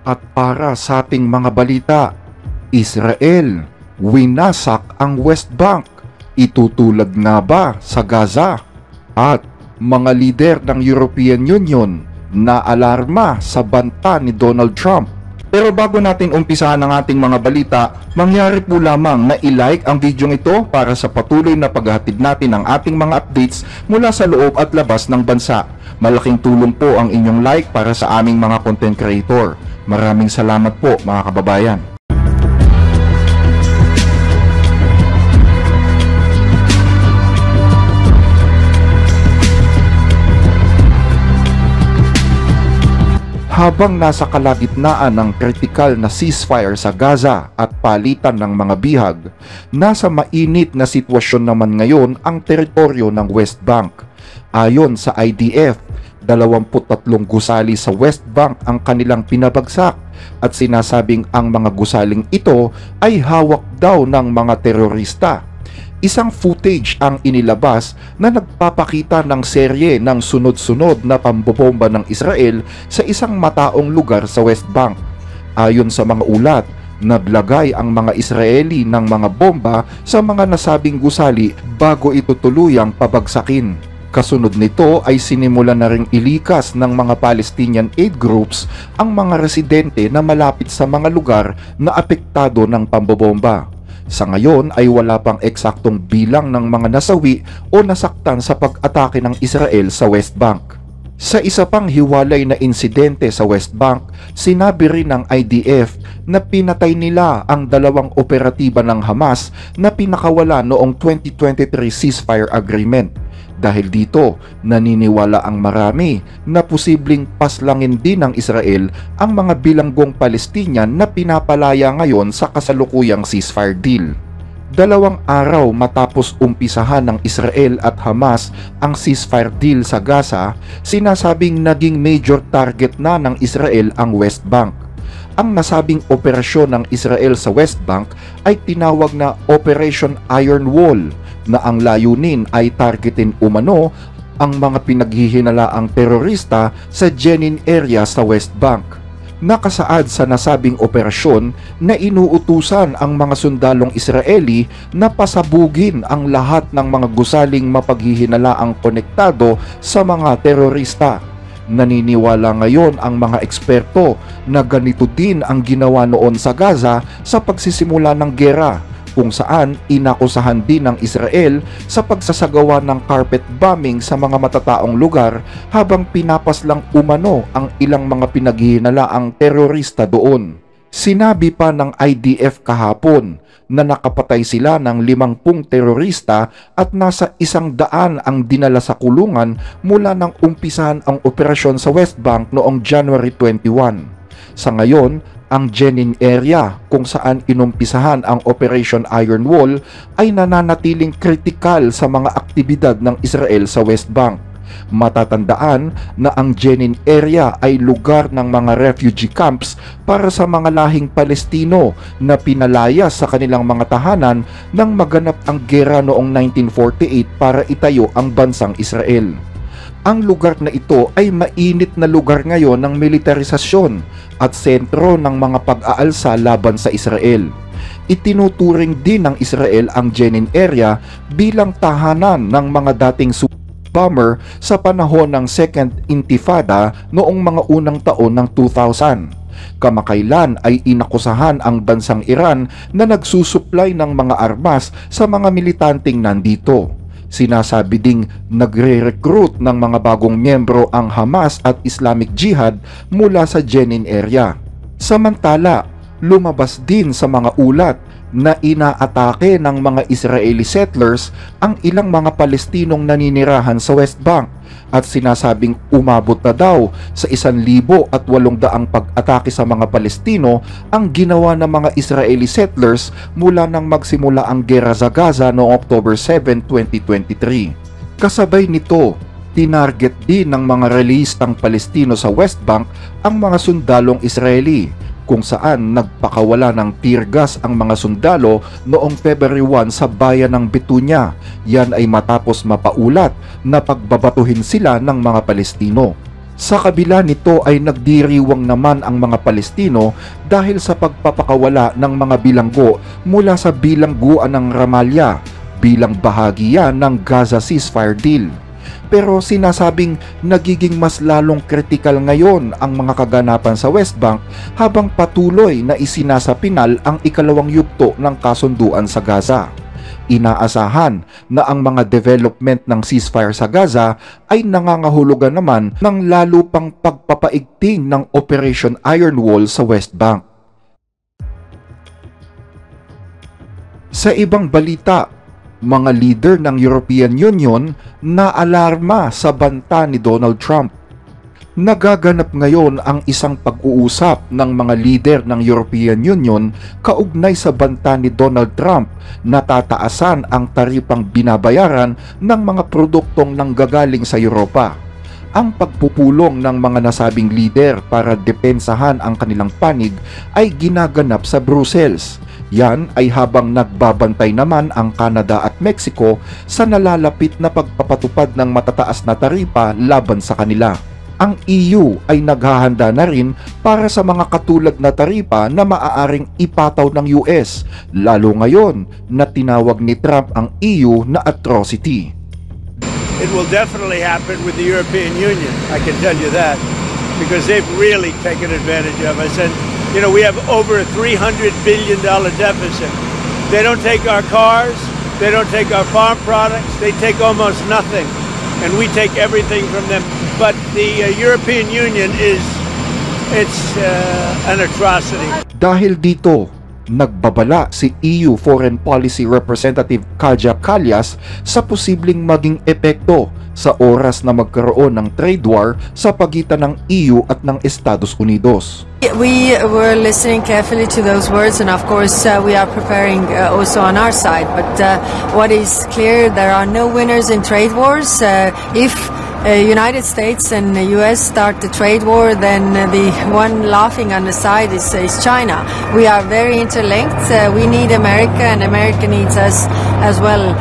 At para sa ating mga balita, Israel, winasak ang West Bank. Itutulad nga ba sa Gaza? At mga lider ng European Union na alarma sa banta ni Donald Trump. Pero bago natin umpisahan ang ating mga balita, mangyari po lamang na i-like ang video ito para sa patuloy na paghahatid natin ng ating mga updates mula sa loob at labas ng bansa. Malaking tulong po ang inyong like para sa aming mga content creator. Maraming salamat po mga kababayan. Habang nasa kalagitnaan ng kritikal na ceasefire sa Gaza at palitan ng mga bihag, nasa mainit na sitwasyon naman ngayon ang teritoryo ng West Bank. Ayon sa IDF, 23 gusali sa West Bank ang kanilang pinabagsak at sinasabing ang mga gusaling ito ay hawak daw ng mga terorista. Isang footage ang inilabas na nagpapakita ng serye ng sunod-sunod na pambobomba ng Israel sa isang mataong lugar sa West Bank. Ayon sa mga ulat, naglagay ang mga Israeli ng mga bomba sa mga nasabing gusali bago ito tuluyang pabagsakin. Kasunod nito ay sinimulan na ring ilikas ng mga Palestinian aid groups ang mga residente na malapit sa mga lugar na apektado ng pambobomba. Sa ngayon ay wala pang eksaktong bilang ng mga nasawi o nasaktan sa pag-atake ng Israel sa West Bank. Sa isa pang hiwalay na insidente sa West Bank, sinabi rin ng IDF na pinatay nila ang 2 operatiba ng Hamas na pinakawala noong 2023 ceasefire agreement. Dahil dito, naniniwala ang marami na posibleng paslangin din ng Israel ang mga bilanggong Palestinian na pinapalaya ngayon sa kasalukuyang ceasefire deal. 2 araw matapos umpisahan ng Israel at Hamas ang ceasefire deal sa Gaza, sinasabing naging major target na ng Israel ang West Bank. Ang nasabing operasyon ng Israel sa West Bank ay tinawag na Operation Iron Wall na ang layunin ay targetin umano ang mga pinaghihinalaang terorista sa Jenin area sa West Bank. Nakasaad sa nasabing operasyon na inuutusan ang mga sundalong Israeli na pasabugin ang lahat ng mga gusaling mapaghihinalaang konektado sa mga terorista. Naniniwala ngayon ang mga eksperto na ganito din ang ginawa noon sa Gaza sa pagsisimula ng gera, kung saan inakusahan din ng Israel sa pagsasagawa ng carpet bombing sa mga matataong lugar habang pinapaslang umano ang ilang mga pinaghihinalaang terorista doon. Sinabi pa ng IDF kahapon na nakapatay sila ng 50 terorista at nasa 100 ang dinala sa kulungan mula nang umpisahan ang operasyon sa West Bank noong January 21. Sa ngayon, ang Jenin area kung saan inumpisahan ang Operation Iron Wall ay nananatiling kritikal sa mga aktibidad ng Israel sa West Bank. Matatandaan na ang Jenin area ay lugar ng mga refugee camps para sa mga lahing Palestino na pinalaya sa kanilang mga tahanan nang maganap ang gera noong 1948 para itayo ang bansang Israel. Ang lugar na ito ay mainit na lugar ngayon ng militarisasyon at sentro ng mga pag-aalsa laban sa Israel. Itinuturing din ng Israel ang Jenin area bilang tahanan ng mga dating bomber sa panahon ng Second Intifada noong mga unang taon ng 2000. Kamakailan ay inakusahan ang bansang Iran na nagsusupply ng mga armas sa mga militanteng nandito. Sinasabi ding nagre-recruit ng mga bagong miyembro ang Hamas at Islamic Jihad mula sa Jenin area. Samantala, lumabas din sa mga ulat na inaatake ng mga Israeli settlers ang ilang mga Palestinong naninirahan sa West Bank at sinasabing umabot na daw sa 1,800 pag-atake sa mga Palestino ang ginawa ng mga Israeli settlers mula nang magsimula ang gera sa Gaza noong October 7, 2023. Kasabay nito, tinarget din ng mga relihistang Palestino sa West Bank ang mga sundalong Israeli, kung saan nagpakawala ng tear gas ang mga sundalo noong February 1 sa bayan ng Betunia. Yan ay matapos mapaulat na pagbabatuhin sila ng mga Palestino. Sa kabila nito ay nagdiriwang naman ang mga Palestino dahil sa pagpapakawala ng mga bilanggo mula sa bilangguan ng Ramallah bilang bahagi yan ng Gaza ceasefire deal. Pero sinasabing nagiging mas lalong kritikal ngayon ang mga kaganapan sa West Bank habang patuloy na isinasapinal ang ikalawang yugto ng kasunduan sa Gaza. Inaasahan na ang mga development ng ceasefire sa Gaza ay nangangahulugan naman ng lalo pang pagpapaigting ng Operation Iron Wall sa West Bank. Sa ibang balita, mga leader ng European Union na alarma sa banta ni Donald Trump. Nagaganap ngayon ang isang pag-uusap ng mga leader ng European Union kaugnay sa banta ni Donald Trump na tataasan ang taripang binabayaran ng mga produktong nanggagaling sa Europa. Ang pagpupulong ng mga nasabing leader para depensahan ang kanilang panig ay ginaganap sa Brussels. Yan ay habang nagbabantay naman ang Canada at Mexico sa nalalapit na pagpapatupad ng matataas na taripa laban sa kanila. Ang EU ay naghahanda na rin para sa mga katulad na taripa na maaaring ipataw ng US, lalo ngayon na tinawag ni Trump ang EU na atrocity. It will definitely happen with the European Union, I can tell you that, because they've really taken advantage of us. And you know, we have over a $300 billion deficit. They don't take our cars, they don't take our farm products, they take almost nothing. And we take everything from them. But the European Union it's an atrocity. Dahil dito, nagbabala si EU Foreign Policy Representative Kaja Kallas sa posibleng maging epekto sa oras na magkaroon ng trade war sa pagitan ng EU at ng Estados Unidos. We were listening carefully to those words, and of course we are preparing also on our side. But what is clear, there are no winners in trade wars. If United States and the US start the trade war, then the one laughing on the side is China. We are very interlinked. We need America, and America needs us as well.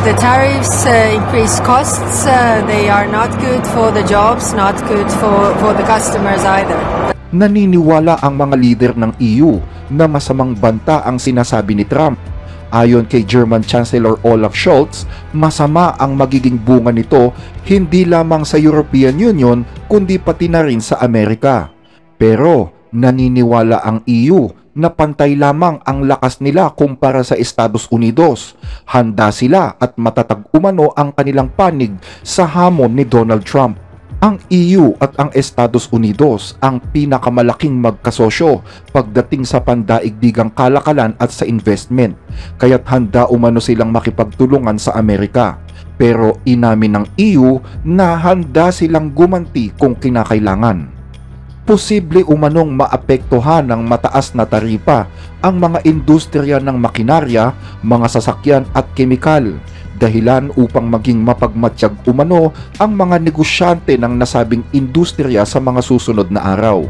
The tariffs increase costs. They are not good for the jobs, not good for the customers either. Naniniwala ang mga leader ng EU na masamang banta ang sinasabi ni Trump. Ayon kay German Chancellor Olaf Scholz, masama ang magiging bunga nito hindi lamang sa European Union kundi pati na rin sa Amerika. Pero naniniwala ang EU na pantay lamang ang lakas nila kumpara sa Estados Unidos. Handa sila at matatag umano ang kanilang panig sa hamon ni Donald Trump. Ang EU at ang Estados Unidos ang pinakamalaking magkasosyo pagdating sa pandaigdigang kalakalan at sa investment, kaya't handa umano silang makipagtulungan sa Amerika. Pero inamin ng EU na handa silang gumanti kung kinakailangan. Posible umanong maapektuhan ng mataas na taripa ang mga industriya ng makinarya, mga sasakyan at kemikal, dahilan upang maging mapagmatsyag umano ang mga negosyante ng nasabing industriya sa mga susunod na araw.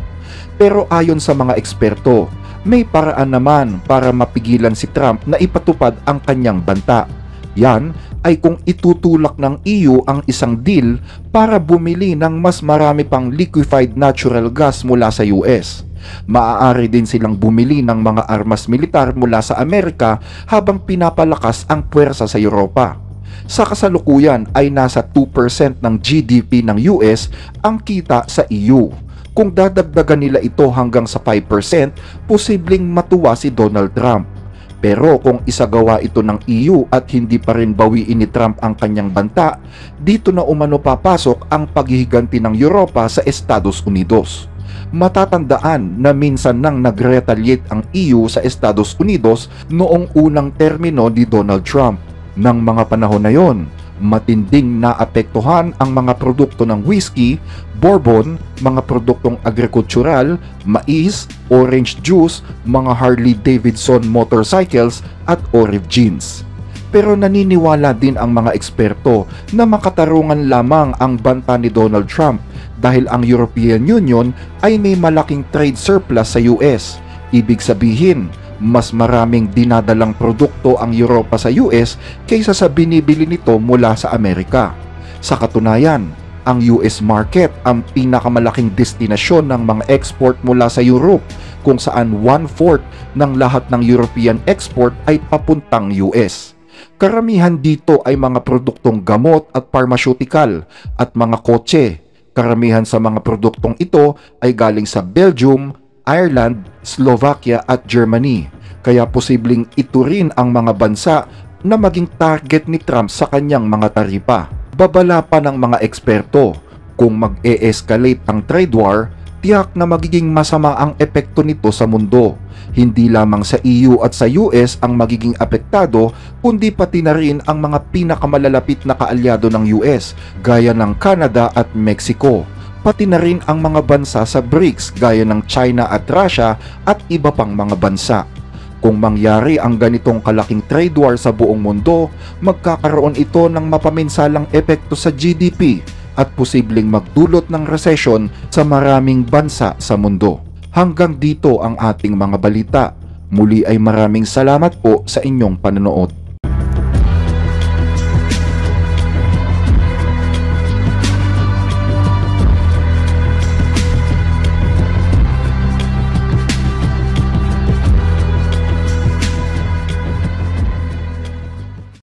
Pero ayon sa mga eksperto, may paraan naman para mapigilan si Trump na ipatupad ang kanyang banta. Yan ay kung itutulak ng EU ang isang deal para bumili ng mas marami pang liquefied natural gas mula sa US. Maaari din silang bumili ng mga armas militar mula sa Amerika habang pinapalakas ang puwersa sa Europa. Sa kasalukuyan ay nasa 2% ng GDP ng US ang kita sa EU. Kung dadagdagan nila ito hanggang sa 5%, posibleng matuwa si Donald Trump. Pero kung isagawa ito ng EU at hindi pa rin bawiin ni Trump ang kanyang banta, dito na umano papasok ang paghihiganti ng Europa sa Estados Unidos. Matatandaan na minsan nang nag-retaliate ang EU sa Estados Unidos noong unang termino ni Donald Trump. Nang mga panahon na yon, matinding naapektuhan ang mga produkto ng whiskey, bourbon, mga produktong agrikultural, mais, orange juice, mga Harley-Davidson motorcycles at olive jeans. Pero naniniwala din ang mga eksperto na makatarungan lamang ang banta ni Donald Trump dahil ang European Union ay may malaking trade surplus sa US. Ibig sabihin, mas maraming dinadalang produkto ang Europa sa US kaysa sa binibili nito mula sa Amerika. Sa katunayan, Ang US market ang pinakamalaking destinasyon ng mga export mula sa Europe, kung saan 1/4 ng lahat ng European export ay papuntang US. Karamihan dito ay mga produktong gamot at pharmaceutical at mga kotse. Karamihan sa mga produktong ito ay galing sa Belgium, Ireland, Slovakia at Germany. Kaya posibleng ito rin ang mga bansa na maging target ni Trump sa kanyang mga taripa. Babala pa ng mga eksperto, kung mag-e-escalate ang trade war, tiyak na magiging masama ang epekto nito sa mundo. Hindi lamang sa EU at sa US ang magiging apektado, kundi pati na rin ang mga pinakamalalapit na kaalyado ng US, gaya ng Canada at Mexico. Pati na rin ang mga bansa sa BRICS gaya ng China at Russia at iba pang mga bansa. Kung mangyari ang ganitong kalaking trade war sa buong mundo, magkakaroon ito ng mapaminsalang epekto sa GDP at posibleng magdulot ng resesyon sa maraming bansa sa mundo. Hanggang dito ang ating mga balita. Muli ay maraming salamat po sa inyong panonood.